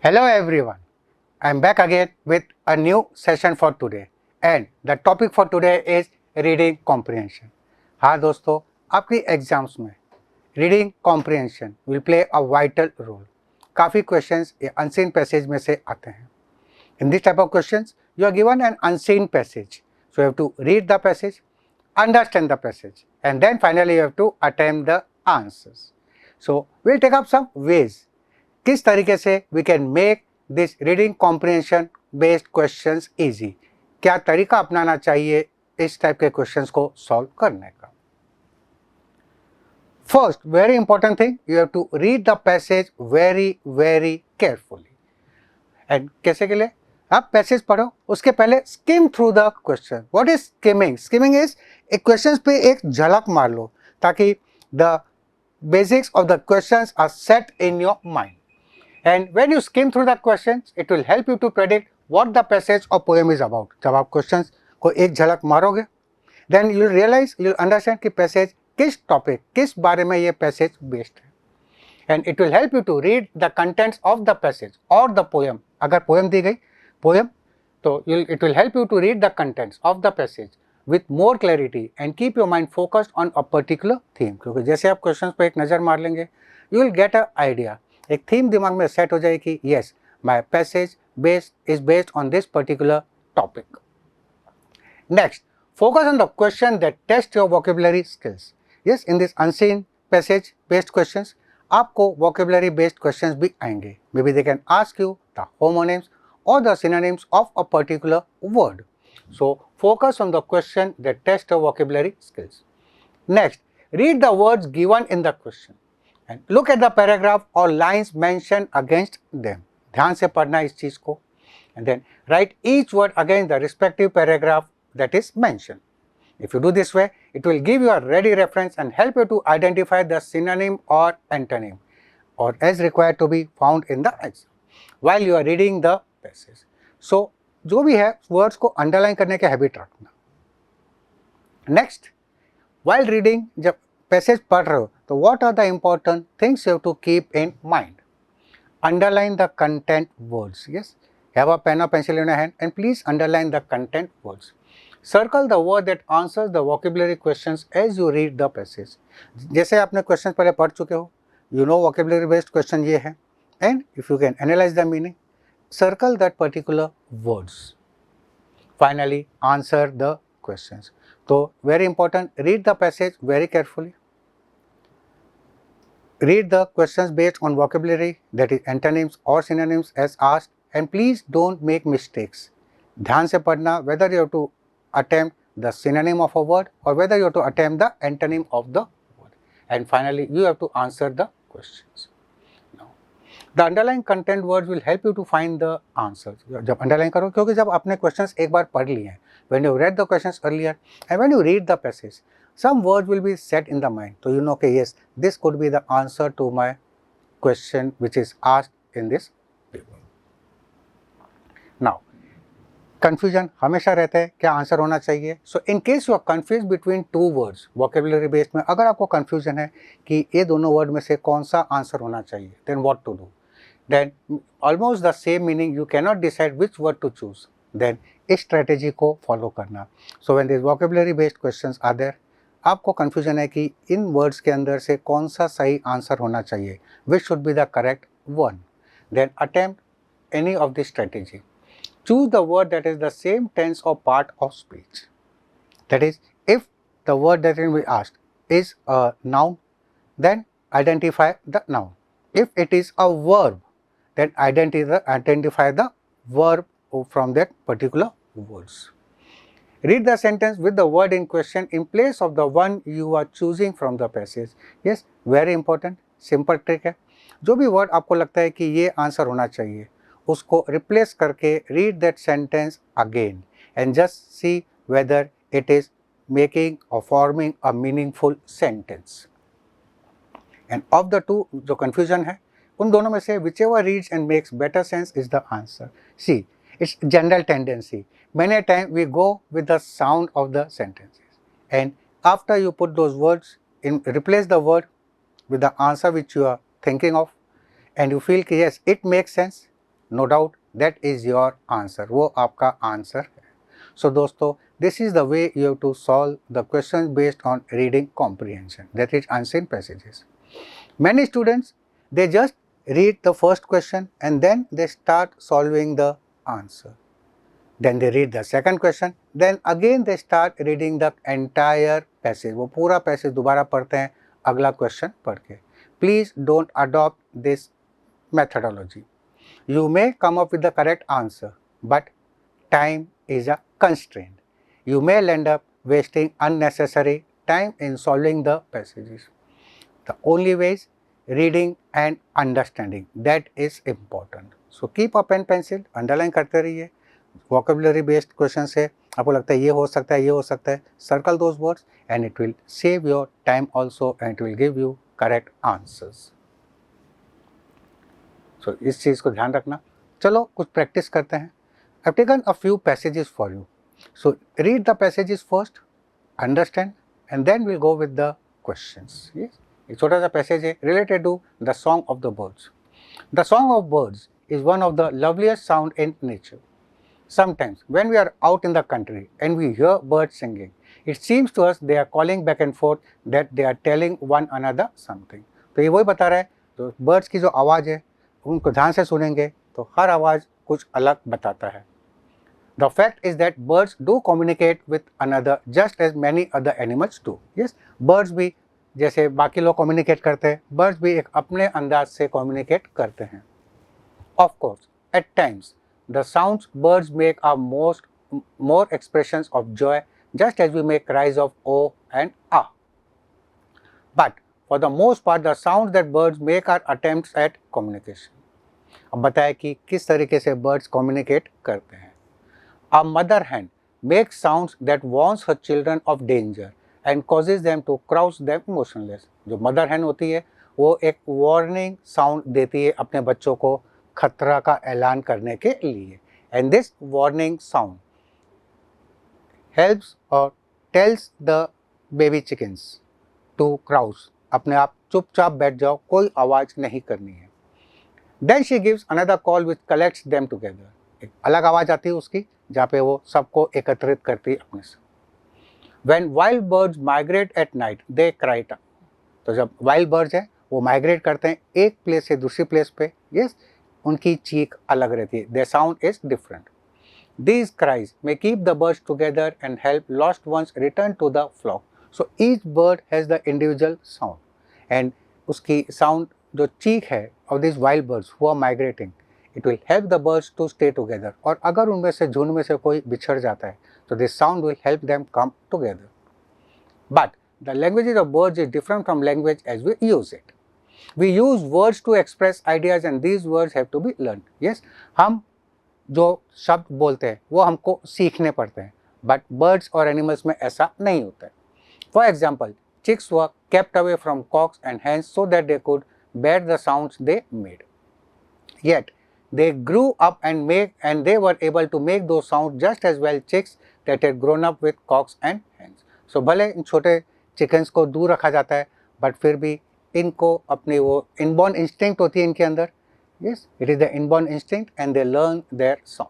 Hello everyone, I am back again with a new session for today and the topic for today is reading comprehension. हाँ दोस्तों, आपकी exams में reading comprehension will play a vital role. काफ़ी questions ये unseen passage में से आते हैं. In this type of questions, you are given an unseen passage. So you have to read the passage, understand the passage, and then finally you have to attempt the answers. So we'll take up some ways. किस तरीके से we can make this reading comprehension based questions easy. क्या तरीका अपनाना चाहिए इस type के questions को सॉल्व करने का. First very important thing, you have to read the passage very very carefully. And कैसे के लिए आप पैसेज पढ़ो उसके पहले skim through the question. What is skimming? Skimming is एक क्वेश्चन पे एक झलक मार लो ताकि the basics of the questions are set in your mind. And when you skim through the questions, it will help you to predict what the passage or poem is about. जब आप questions को एक झलक मारोगे, then you will realize, you will understand कि passage किस topic, किस बारे में ये passage based है. And it will help you to read the contents of the passage or the poem. अगर poem दी गई, poem, तो it will help you to read the contents of the passage with more clarity and keep your mind focused on a particular theme. क्योंकि जैसे आप questions पे एक नज़र मार लेंगे, you will get a idea. एक थीम दिमाग में सेट हो जाए कि yes my passage is based on this particular topic. Next, focus on the question that test your vocabulary skills. Yes, in this unseen passage based questions आपको vocabulary based questions भी आएंगे. Maybe they can ask you the homonyms और the synonyms of a particular word. So focus on the question that test your vocabulary skills. Next, read the words given in the question and look at the paragraph or lines mentioned against them. ध्यान से पढ़ना इस चीज को and then write each word against the respective paragraph that is mentioned. If you do this way, it will give you a ready reference and help you to identify the synonym or antonym or as required to be found in the exam while you are reading the passage. So जो भी है words को underline करने के habit रखना. Next, while reading जब passage पढ़ रहे हो तो what are the important things you have to keep in mind. Underline the content words. Yes, have a pen और pencil in hand and please underline the content words. Circle the word that answers the vocabulary questions as you read the passage. जैसे आपने question पहले पढ़ चुके हो, you know vocabulary based question ये है and if you can analyse the meaning, circle that particular words. Finally answer the questions. So very important, read the passage very carefully. Read the questions based on vocabulary, that is antonyms or synonyms as asked, and please don't make mistakes. ध्यान से पढ़ना, whether you have to attempt the synonym of a word or whether you have to attempt the antonym of the word. And finally, you have to answer the questions. The underlying content words will help you to find the answers. जब underline करो, क्योंकि जब आपने questions एक बार पढ़ लिए हैं, when you read the questions earlier and when you read the passage, some words will be set in the mind. So you know okay, yes, this could be the answer to my question which is asked in this paper. Now, confusion हमेशा रहता है, क्या answer होना चाहिए. So in case you are confused between two words, vocabulary based में अगर आपको confusion है कि ये दोनों word में से कौन सा आंसर होना चाहिए, then what to do? Then almost the same meaning, you cannot decide which word to choose. Then इस strategy को follow करना. So when these vocabulary based questions are there, आपको confusion है कि इन words के अंदर से कौन सा सही आंसर होना चाहिए, which should be the correct one. Then attempt any of this strategy. Choose the word that is the same tense or part of speech. That is, if the word that will be asked is a noun, then identify the noun. If it is a verb, then identify the verb from that particular words. Read the sentence with the word in question in place of the one you are choosing from the passage. Yes, very important, simple trick है. जो भी word आपको लगता है कि ये answer होना चाहिए, उसको replace करके read that sentence again and just see whether it is making or forming a meaningful sentence. And of the two, जो confusion है, उन दोनों में से whichever reads and makes better sense is the answer. See, it's general tendency. Many times we go with the sound of the sentences, and after you put those words in, replace the word with the answer which you are thinking of, and you feel yes, it makes sense, no doubt that is your answer, वो आपका answer है. सो दोस्तों, this is the way you have to solve the questions based on reading comprehension, that is unseen passages. Many students, they just read the first question and then they start solving the answer. Then they read the second question, then again they start reading the entire passage. वो पूरा passage दोबारा पढ़ते हैं अगला question पढ़ के. Please don't adopt this methodology. You may come up with the correct answer, but time is a constraint. You may end up wasting unnecessary time in solving the passages. The only way is reading and understanding. That is important. So keep a pen pencil, underline करते रहिए. Vocabulary based questions है, आपको लगता है ये हो सकता है, ये हो सकता है, circle those words and it will save your time also and it will give you correct answers. So इस चीज़ को ध्यान रखना. चलो कुछ प्रैक्टिस करते हैं. I've taken a few passages for you. So read the passages first, understand, and then we'll go with the questions. Yes, एक छोटा सा पैसेज है related to the song of the birds. The song of birds is one of the loveliest sound in nature. Sometimes when we are out in the country and we hear birds singing, it seems to us they are calling back and forth that they are telling one another something. तो ये वही बता रहा है, तो birds की जो आवाज़ है उनको ध्यान से सुनेंगे तो हर आवाज़ कुछ अलग बताता है. The fact is that birds do communicate with another just as many other animals do. Yes, birds भी जैसे बाकी लोग communicate करते हैं, birds भी एक अपने अंदाज से communicate करते हैं. Of course, at times, the sounds birds make are more expressions of joy, just as we make cries of oh and ah. But for the most part, the sounds that birds make are attempts at communication. अब बताएं कि किस तरीके से birds communicate करते हैं. A mother hen makes sounds that warns her children of danger and causes them to crouch them motionless. जो mother hen होती है वो एक warning sound देती है अपने बच्चों को खतरा का ऐलान करने के लिए. And this warning sound helps or tells the baby chickens to crouch. अपने आप चुपचाप बैठ जाओ, कोई आवाज़ नहीं करनी है. Then she gives another call which collects them together. एक अलग आवाज़ आती है उसकी जहाँ पे वो सबको एकत्रित करती है अपने से. When wild birds migrate at night, they cry out. तो जब wild birds है वो migrate करते हैं एक प्लेस से दूसरी प्लेस पे. Yes, उनकी चीख अलग रहती है. Their sound is different. These cries may keep the birds together and help lost ones return to the flock. So each bird has the individual sound and उसकी sound जो चीख है of these wild birds who are migrating, it will help the birds to stay together. और अगर उनमें से झुंड में से कोई बिछड़ जाता है तो this sound will help them come together. But the languages of birds is different from language as we use it. We use words to express ideas and these words have to be learned. Yes, हम जो शब्द बोलते हैं वो हमको सीखने पड़ते हैं, but birds और animals में ऐसा नहीं होता है. For example, chicks were kept away from cocks and hens so that they could bear the sounds they made. Yet they grew up and they were able to make those sounds just as well chicks that had grown up with cocks and hens. So भले इन छोटे chickens को दूर रखा जाता है, but फिर भी इनको अपनी वो inborn instinct होती है इनके अंदर. Yes, it is the inborn instinct and they learn their song.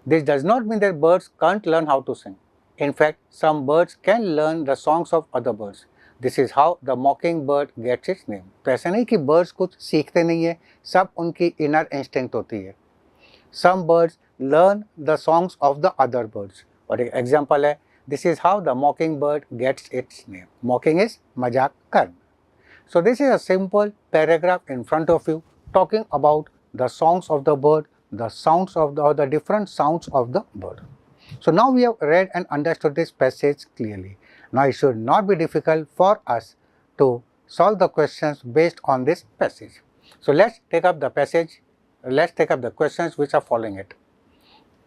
This does not mean that birds can't learn how to sing. In fact, some birds can learn the songs of other birds. This is how the mockingbird gets its name. तो ऐसा नहीं कि birds कुछ सीखते नहीं है, सब उनकी inner instinct होती है. Some birds learn the songs of the other birds. और एक example है, this is how the mockingbird gets its name. Mocking is मजाक करना. So this is a simple paragraph in front of you talking about the songs of the bird, the sounds of the different sounds of the bird. So now we have read and understood this passage clearly. Now it should not be difficult for us to solve the questions based on this passage. So let's take up the passage, let's take up the questions which are following it.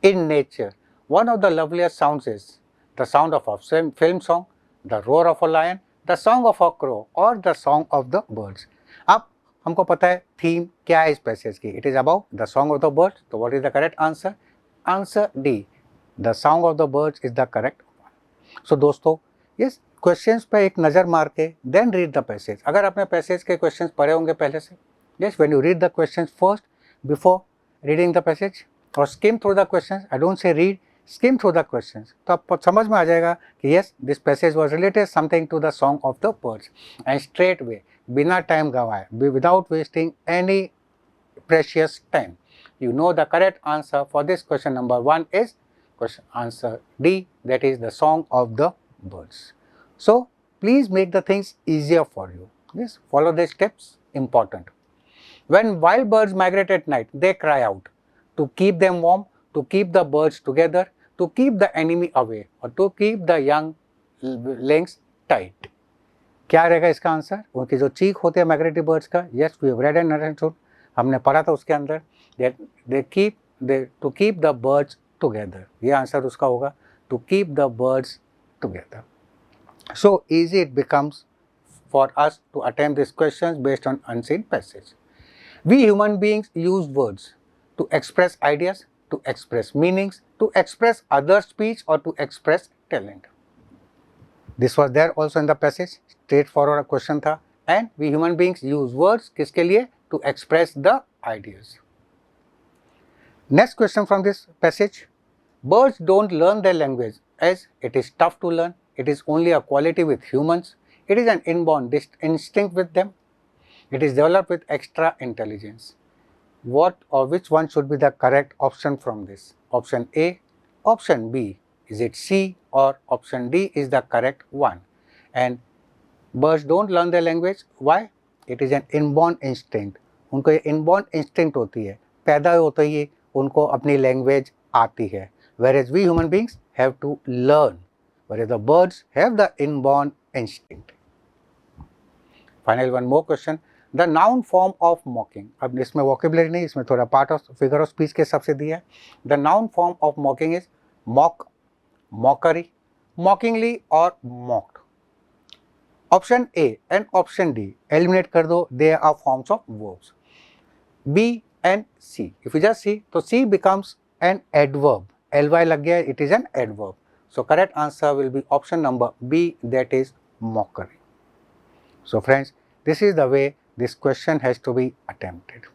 In nature, one of the loveliest sounds is the sound of a film song, the roar of a lion, the song of a crow or the song of the birds. अब हमको पता है theme क्या है इस passage की. It is about the song of the birds. So what is the correct answer? Answer D. The song of the birds is the correct one. So दोस्तों, yes, questions पे एक नज़र मार के then read the passage. अगर आपने passage के questions पढ़े होंगे पहले से, yes, when you read the questions first before reading the passage or skim through the questions. I don't say read, skim through the questions. तो आपको समझ में आ जाएगा कि yes, this passage was related something to the song of the birds. And straight away, बिना time गवाए, without wasting any precious time, you know the correct answer for this question number 1 is question answer D, that is the song of the birds. So please make the things easier for you. Yes, follow the steps, important. When wild birds migrate at night, they cry out to keep them warm, to keep the birds together, to keep the enemy away, or to keep the young lynx tight. क्या रहेगा इसका answer? उनके जो चीख होते हैं migratory birds का, yes we have read and understood, हमने पढ़ा था उसके अंदर, to keep the birds together, ये आंसर उसका होगा, to keep the birds together. So easy it becomes for us to attempt these questions based on unseen passage. We human beings use words to express ideas, to express meanings, to express other speech or to express talent. This was there also in the passage, straightforward question था. And we human beings use words किसके लिए? To express the ideas. Next question from this passage. Birds don't learn their language as it is tough to learn. It is only a quality with humans. It is an inborn instinct with them. It is developed with extra intelligence. What or which one should be the correct option from this? Option A, option B. Is it C or option D is the correct one? And birds don't learn their language. Why? It is an inborn instinct. उनको ये inborn instinct होती है, पैदा होता ही उनको अपनी language आती है. Whereas we human beings have to learn. Whereas the birds have the inborn instinct. Finally, one more question. The noun form of mocking. अब इसमें vocabulary नहीं, इसमें थोड़ा part of figure of speech के हिसाब से दिया है. The noun form of mocking is mock, mockery, mockingly or mocked. Option A and option D eliminate कर दो. They are forms of verbs. B and C. If you just see, तो C becomes an adverb. ly लग गया, it is an adverb. So correct answer will be option number B, that is mockery. So friends, this is the way this question has to be attempted.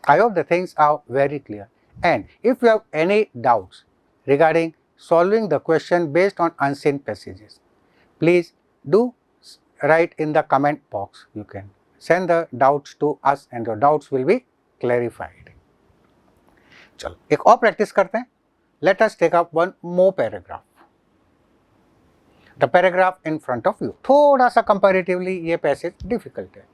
I hope the things are very clear. And if you have any doubts regarding solving the question based on unseen passages, please do write in the comment box. You can send the doubts to us and your doubts will be clarified. चलो एक और practice करते हैं. Let us take up one more paragraph. The paragraph in front of you. थोड़ा सा comparatively ये passage difficult है.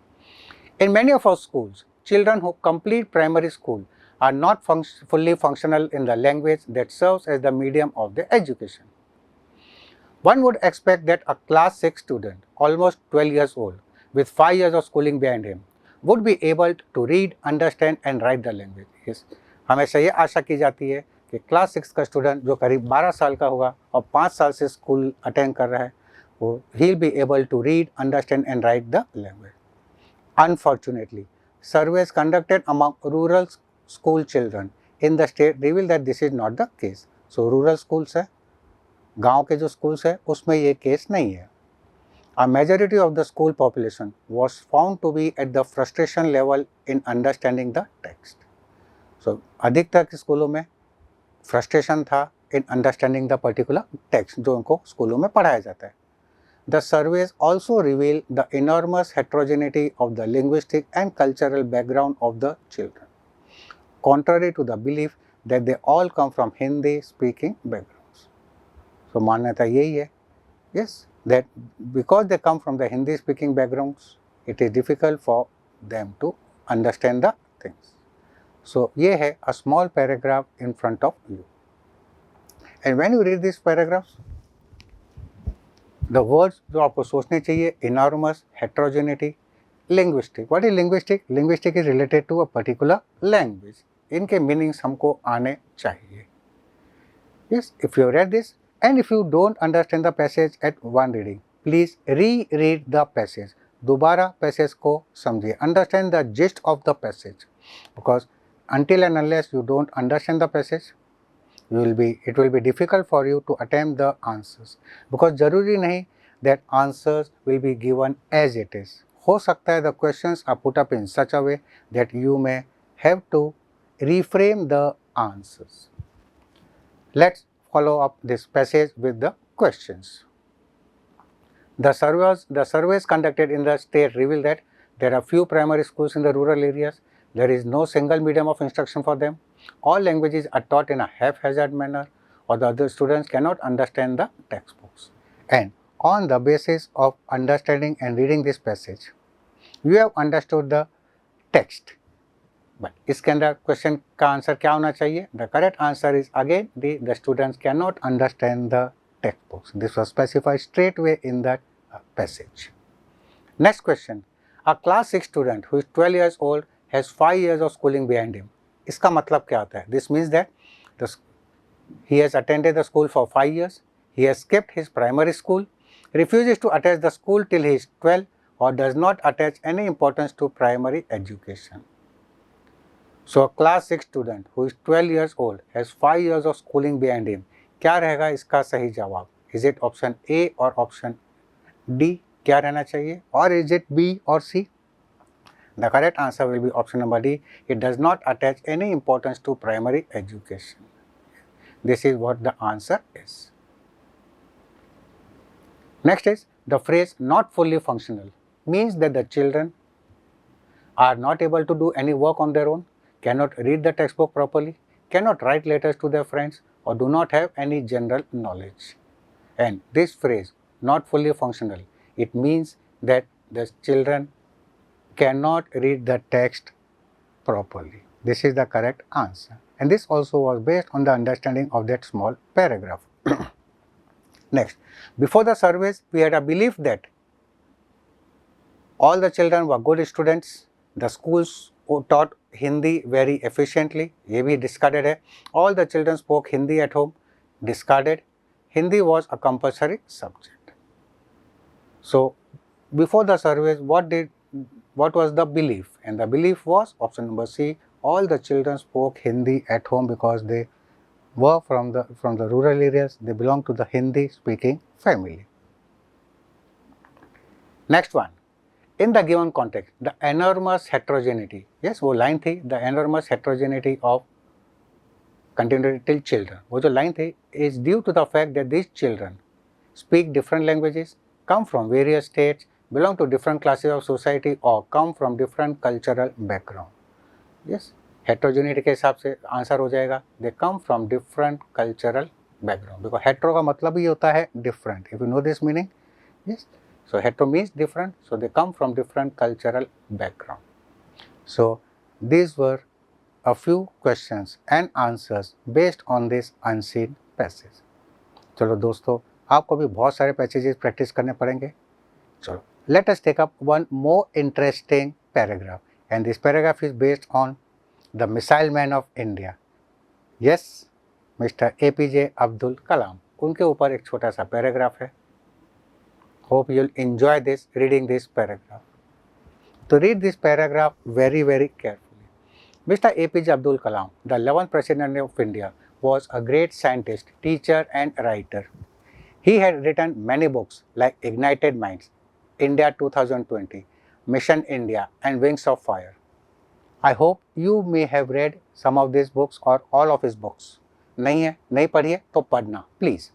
In many of our schools, children who complete primary school are not fully functional in the language that serves as the medium of their education. One would expect that a class 6 student, almost 12 years old, with 5 years of schooling behind him, would be able to read, understand and write the language. Yes. हमेशा ये आशा की जाती है कि class 6 का student जो करीब 12 साल का होगा और 5 साल से स्कूल अटेंड कर रहा है, वो he'll be able to read, understand and write the language. Unfortunately, surveys conducted among rural school children in the state reveal that this is not the case. So rural schools है, गांव के जो schools है उसमें ये case नहीं है. A majority of the school population was found to be at the frustration level in understanding the text. So अधिकतर के स्कूलों में frustration था in understanding the particular text जो उनको स्कूलों में पढ़ाया जाता है. The surveys also reveal the enormous heterogeneity of the linguistic and cultural background of the children, contrary to the belief that they all come from Hindi speaking backgrounds. So मान्यता यही है, yes, that because they come from the Hindi speaking backgrounds, it is difficult for them to understand the things. So ये है a small paragraph in front of you. And when you read these paragraphs, the words जो आपको सोचने चाहिए, enormous, heterogeneity, linguistic. What is linguistic? Linguistic is related to a particular language. इनके meanings हमको आने चाहिए. Yes, if you read this and if you don't understand the passage at one reading, please reread the passage. दोबारा passage को समझिए. Understand the gist of the passage, because until and unless you don't understand the passage, it will be difficult for you to attempt the answers, because जरूरी नहीं that answers will be given as it is. हो सकता है the questions are put up in such a way that you may have to reframe the answers. Let's follow up this passage with the questions. The surveys conducted in the state reveal that there are few primary schools in the rural areas. There is no single medium of instruction for them. All languages are taught in a haphazard manner, or the other students cannot understand the textbooks. And on the basis of understanding and reading this passage, you have understood the text. But इसके अंदर question का answer क्या होना चाहिए? The correct answer is again the students cannot understand the textbooks. This was specified straightway in that passage. Next question. A class 6 student who is 12 years old has 5 years of schooling behind him. इसका मतलब क्या होता है? This means that he has attended the school for 5 years, he has skipped his primary school, refuses to attend the school till he is 12, or does not attach any importance to primary education. So a class 6 student who is 12 years old has 5 years of schooling behind him. क्या रहेगा इसका सही जवाब? Is it option A or option D? क्या रहना चाहिए? Or is it B or C? The correct answer will be option number D. It does not attach any importance to primary education. This is what the answer is. Next is the phrase not fully functional means that the children are not able to do any work on their own, cannot read the textbook properly, cannot write letters to their friends, or do not have any general knowledge. And this phrase, not fully functional, it means that the children cannot read the text properly. This is the correct answer. And this also was based on the understanding of that small paragraph. Next, before the surveys, we had a belief that all the children were good students, the schools taught Hindi very efficiently, ये भी discarded है. All the children spoke Hindi at home, discarded. Hindi was a compulsory subject. So before the surveys, what was the belief? And the belief was option number C. All the children spoke Hindi at home because they were from the rural areas. They belong to the Hindi speaking family. Next one. In the given context, the enormous heterogeneity, yes, वो line थी, the enormous heterogeneity of continental children, वो जो line थी, is due to the fact that these children speak different languages, come from various states, belong to different classes of society, or come from different cultural background. Yes, heterogeneity के हिसाब से answer हो जाएगा, they come from different cultural background, because hetero का मतलब ही होता है different. If you know this meaning, yes. So hetero means different, so they come from different cultural background. So these were a few questions and answers based on this unseen passage. चलो दोस्तों, आपको भी बहुत सारे passages practice करने पड़ेंगे. चलो, let us take up one more interesting paragraph, and this paragraph is based on the missile man of India. Yes, Mr. APJ Abdul Kalam. उनके ऊपर एक छोटा सा पैराग्राफ है. Hope you'll enjoy this, reading this paragraph. To read this paragraph very, very carefully. Mr. APJ Abdul Kalam, the 11th President of India, was a great scientist, teacher and writer. He had written many books like Ignited Minds, India 2020, Mission India and Wings of Fire. I hope you may have read some of these books or all of his books. नहीं पढ़िए तो पढ़ना, please.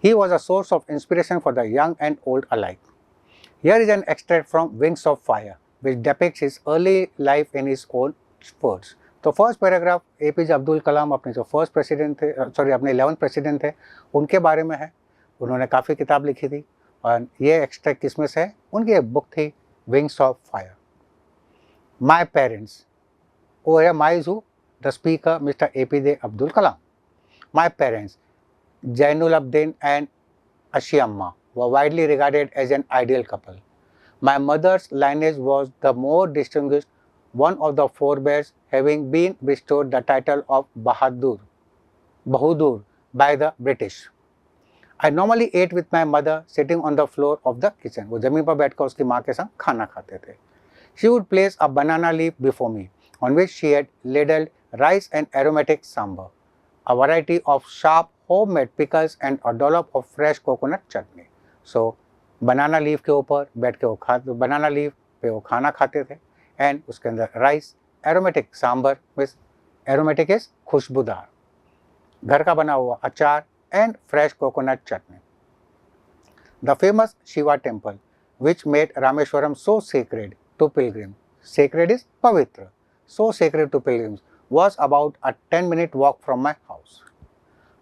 He was a source of inspiration for the young and old alike. Here is an extract from Wings of Fire, which depicts his early life in his own words. तो first paragraph APJ Abdul Kalam अपने जो first president थे, अपने 11th president थे, उनके बारे में है. उन्होंने काफ़ी किताब लिखी थी और ये एक्सट्रैक्ट किसमें से है? उनकी एक बुक थी wings of fire. My parents, my who the speaker mister APJ Abdul Kalam. My parents Jainul Abdin and Ashiamma were widely regarded as an ideal couple. My mother's lineage was the more distinguished, one of the forebears having been bestowed the title of Bahadur by the British. I normally ate with my mother sitting on the floor of the kitchen. वो जमीन पर बैठकर उसकी माँ के संग खाना खाते थे. She would place a banana leaf before me, on which she had ladled rice and aromatic sambar, a variety of sharp homemade pickles and a dollop of fresh coconut chutney. So banana leaf के ऊपर बैठ के banana leaf पे वो खाना खाते थे, and उसके अंदर rice aromatic sambar means aromatic is खुशबूदार, घर का बना हुआ अचार and fresh coconut chutney. The famous Shiva temple which made Rameshwaram so sacred to pilgrims. Sacred is pavitra. So sacred to pilgrims was about a 10-minute walk from my house.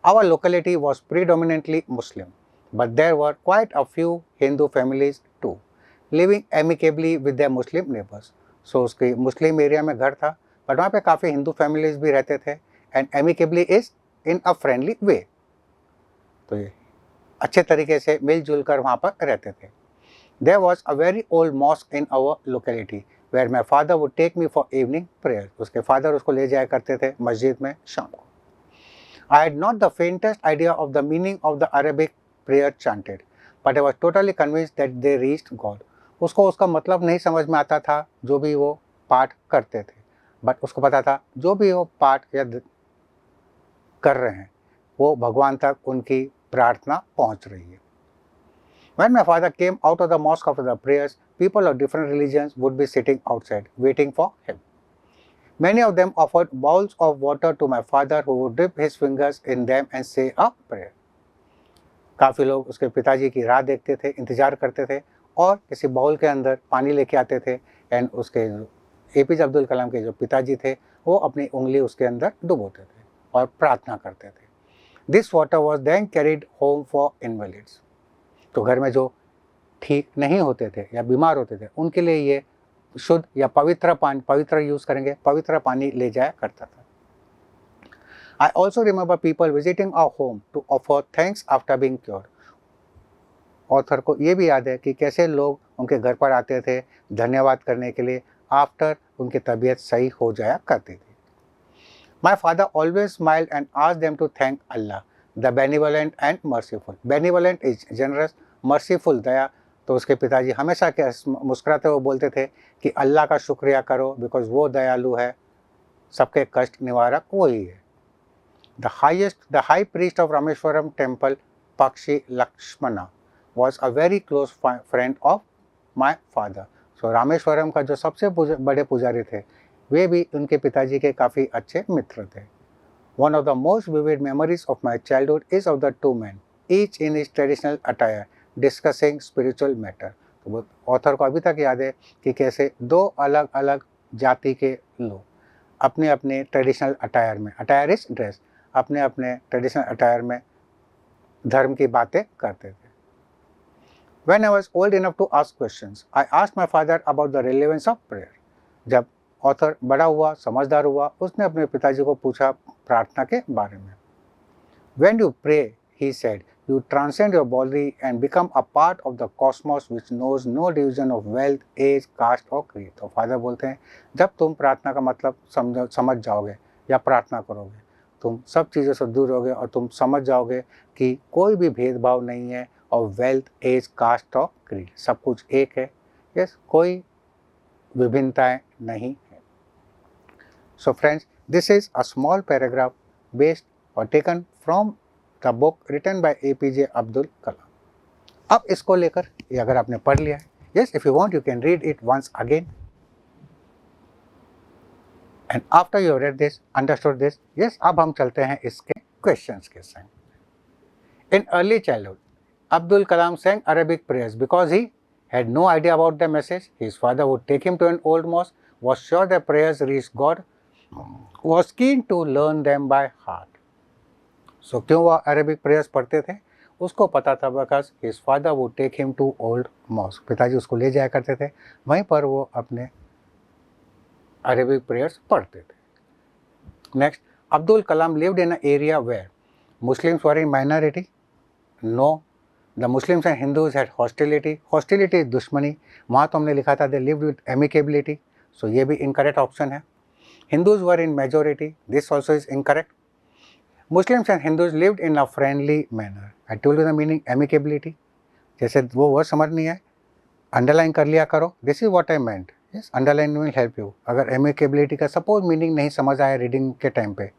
Our locality was predominantly Muslim, but there were quite a few Hindu families too, living amicably with their Muslim neighbors. So उसके मुस्लिम area में घर था, but वहाँ पे काफ़ी Hindu families भी रहते थे, and amicably is in a friendly way, तो ये अच्छे तरीके से मिलजुल कर वहाँ पर रहते थे। There was a very old mosque in our locality where my father would take me for evening prayer. उसके फादर उसको ले जाया करते थे मस्जिद में शाम को। I had not the faintest idea of the meaning of the Arabic prayer chanted, but I was totally convinced that they reached God. उसको उसका मतलब नहीं समझ में आता था जो भी वो पाठ करते थे, बट उसको पता था जो भी वो पाठ या कर रहे हैं वो भगवान तक उनकी प्रार्थना पहुंच रही है। When my father came out of the mosque after the prayers, people of different religions would be sitting outside, waiting for him. Many of them offered bowls of water to my father, who would dip his fingers in them and say a prayer. काफ़ी लोग उसके पिताजी की राह देखते थे, इंतज़ार करते थे और किसी बाउल के अंदर पानी लेके आते थे, एंड उसके APJ अब्दुल कलाम के जो पिताजी थे वो अपनी उंगली उसके अंदर डुबोते थे और प्रार्थना करते थे। This water was then carried home for invalids. तो घर में जो ठीक नहीं होते थे या बीमार होते थे उनके लिए ये शुद्ध या पवित्र पानी, पवित्र यूज़ करेंगे, पवित्र पानी ले जाया करता था। I also remember people visiting our home to offer thanks after being cured. Author को ये भी याद है कि कैसे लोग उनके घर पर आते थे धन्यवाद करने के लिए आफ्टर उनकी तबीयत सही हो जाया करती थी। My father always smiled and asked them to thank Allah, the benevolent and merciful. Benevolent is generous, merciful दया। तो उसके पिताजी हमेशा क्या मुस्कुराते हुए बोलते थे कि अल्लाह का शुक्रिया करो, बिकॉज वो दयालु है, सबके कष्ट निवारक वही है। The high priest of Rameshwaram temple, Pakshi Lakshmana, was a very close friend of my father. So Rameswaram का जो सबसे बड़े पुजारी थे वे भी उनके पिताजी के काफ़ी अच्छे मित्र थे। One of the most vivid memories of my childhood is of the two men, each in his traditional attire, discussing spiritual matter. तो ऑथर को अभी तक याद है कि कैसे दो अलग अलग जाति के लोग अपने अपने ट्रेडिशनल अटायर में, अटायर इज ड्रेस, अपने अपने ट्रेडिशनल अटायर में धर्म की बातें करते थे। When I was old enough to ask questions, I asked my father about the relevance of prayer. जब ऑथर बड़ा हुआ, समझदार हुआ, उसने अपने पिताजी को पूछा प्रार्थना के बारे में। When you pray, he said, you transcend your body and become a part of the cosmos which knows no division of wealth, age, caste or creed. तो फादर बोलते हैं जब तुम प्रार्थना का मतलब समझ जाओगे या प्रार्थना करोगे, तुम सब चीज़ों से दूर होगे और तुम समझ जाओगे कि कोई भी भेदभाव नहीं है और वेल्थ, एज, कास्ट और क्रीड सब कुछ एक है। यस, कोई विभिन्नताएं नहीं है। So friends, this is a small paragraph based or taken from the book written by APJ Abdul Kalam. अब इसको लेकर ये अगर आपने पढ़ लिया है, yes, if you want you can read it once again. And after you have read this, understood this, yes, अब हम चलते हैं इसके questions के संग। In early childhood, Abdul Kalam sang Arabic prayers because he had no idea about the message. His father would take him to an old mosque, was sure the prayers reached God, was keen to learn them by heart. So क्यों वह Arabic prayers पढ़ते थे? उसको पता था because his father would take him to old mosque, पिताजी उसको ले जाया करते थे, वहीं पर वो अपने अरेबिक प्रेयर्स पढ़ते थे। Next, Abdul Kalam lived in a area where Muslims were in minority? No, the Muslims and Hindus had hostility. Hostility दुश्मनी, वहाँ तो हमने लिखा था दे लिव्ड विद एमिकेबिलिटी, सो ये भी इनकरेक्ट ऑप्शन है। Hindus were in majority, this also is incorrect. Muslims and Hindus lived in a friendly manner. I told you the meaning amicability. जैसे वो वर्ड समझ नहीं है, अंडरलाइन कर लिया करो, this is what I meant. Yes, underline will help you. अगर amicability का सपोज मीनिंग नहीं समझ आया रीडिंग के टाइम पे,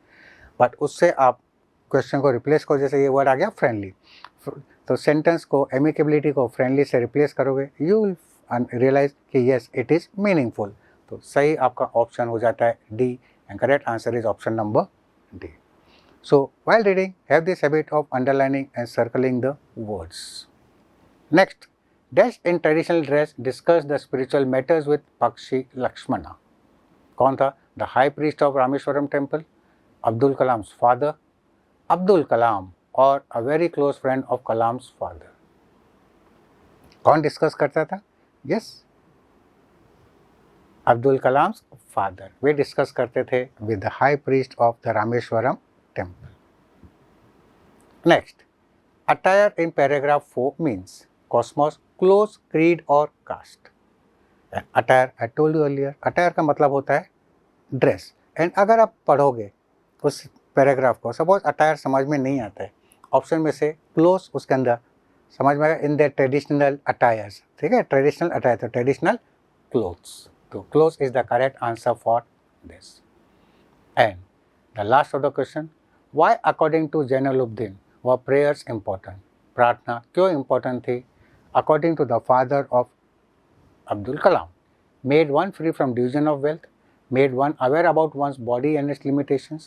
बट उससे आप क्वेश्चन को रिप्लेस करो, जैसे ये वर्ड आ गया फ्रेंडली, तो सेंटेंस को amicability को फ्रेंडली से रिप्लेस करोगे, यू विल रियलाइज कि येस इट इज़ मीनिंगफुल। तो सही आपका ऑप्शन हो जाता है D and correct answer is option number D. So while reading, have this habit of underlining and circling the words. Next, dash in traditional dress discuss the spiritual matters with Pakshi Lakshmana. कौन था? The high priest of Rameshwaram temple, Abdul Kalam's father, Abdul Kalam or a very close friend of Kalam's father. कौन discuss करता था? Yes, Abdul Kalam's father. वे discuss करते थे with the high priest of the Rameshwaram temple. Next, attire in paragraph 4 means cosmos, clothes, creed or caste. And attire, I told you earlier, attire का मतलब होता है dress. And अगर आप पढ़ोगे उस पैराग्राफ को, सपोज अटायर समझ में नहीं आता है, ऑप्शन में से क्लोथ्स उसके अंदर समझ में आएगा इन द ट्रेडिशनल अटायर्स. ठीक है, ट्रेडिशनल अटायर तो ट्रेडिशनल क्लोथ्स. तो clothes is the correct answer for this. And the last of the question, why according to Jainulabdeen were prayers important. प्रार्थना क्यों इम्पोर्टेंट थी according to the father of Abdul Kalam. Made one free from division of wealth, made one aware about one's body and its limitations,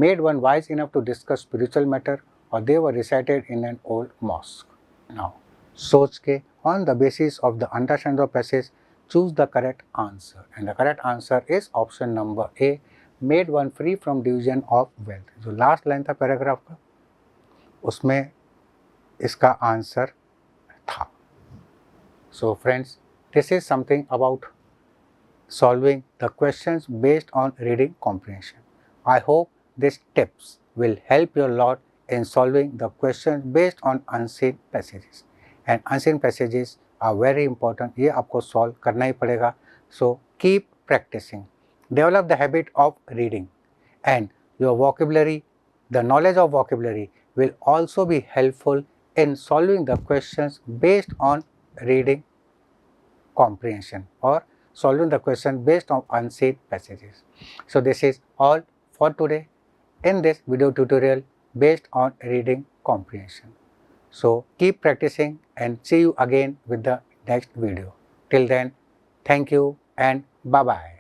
made one wise enough to discuss spiritual matter, or they were recited in an old mosque. Now, सोच के on the basis of the understanding of passage, choose the correct answer. And the correct answer is option number A, made one free from division of wealth. जो last line था paragraph का, उसमें इसका answer था. So friends, this is something about solving the questions based on reading comprehension. I hope these tips will help you a lot in solving the questions based on unseen passages. And unseen passages are very important. ये आपको solve करना ही पड़ेगा. So keep practicing. Develop the habit of reading, and your vocabulary, the knowledge of vocabulary will also be helpful in solving the questions based on reading comprehension or solving the question based on unseen passages. So this is all for today in this video tutorial based on reading comprehension. So keep practicing and see you again with the next video. Till then, thank you and bye bye.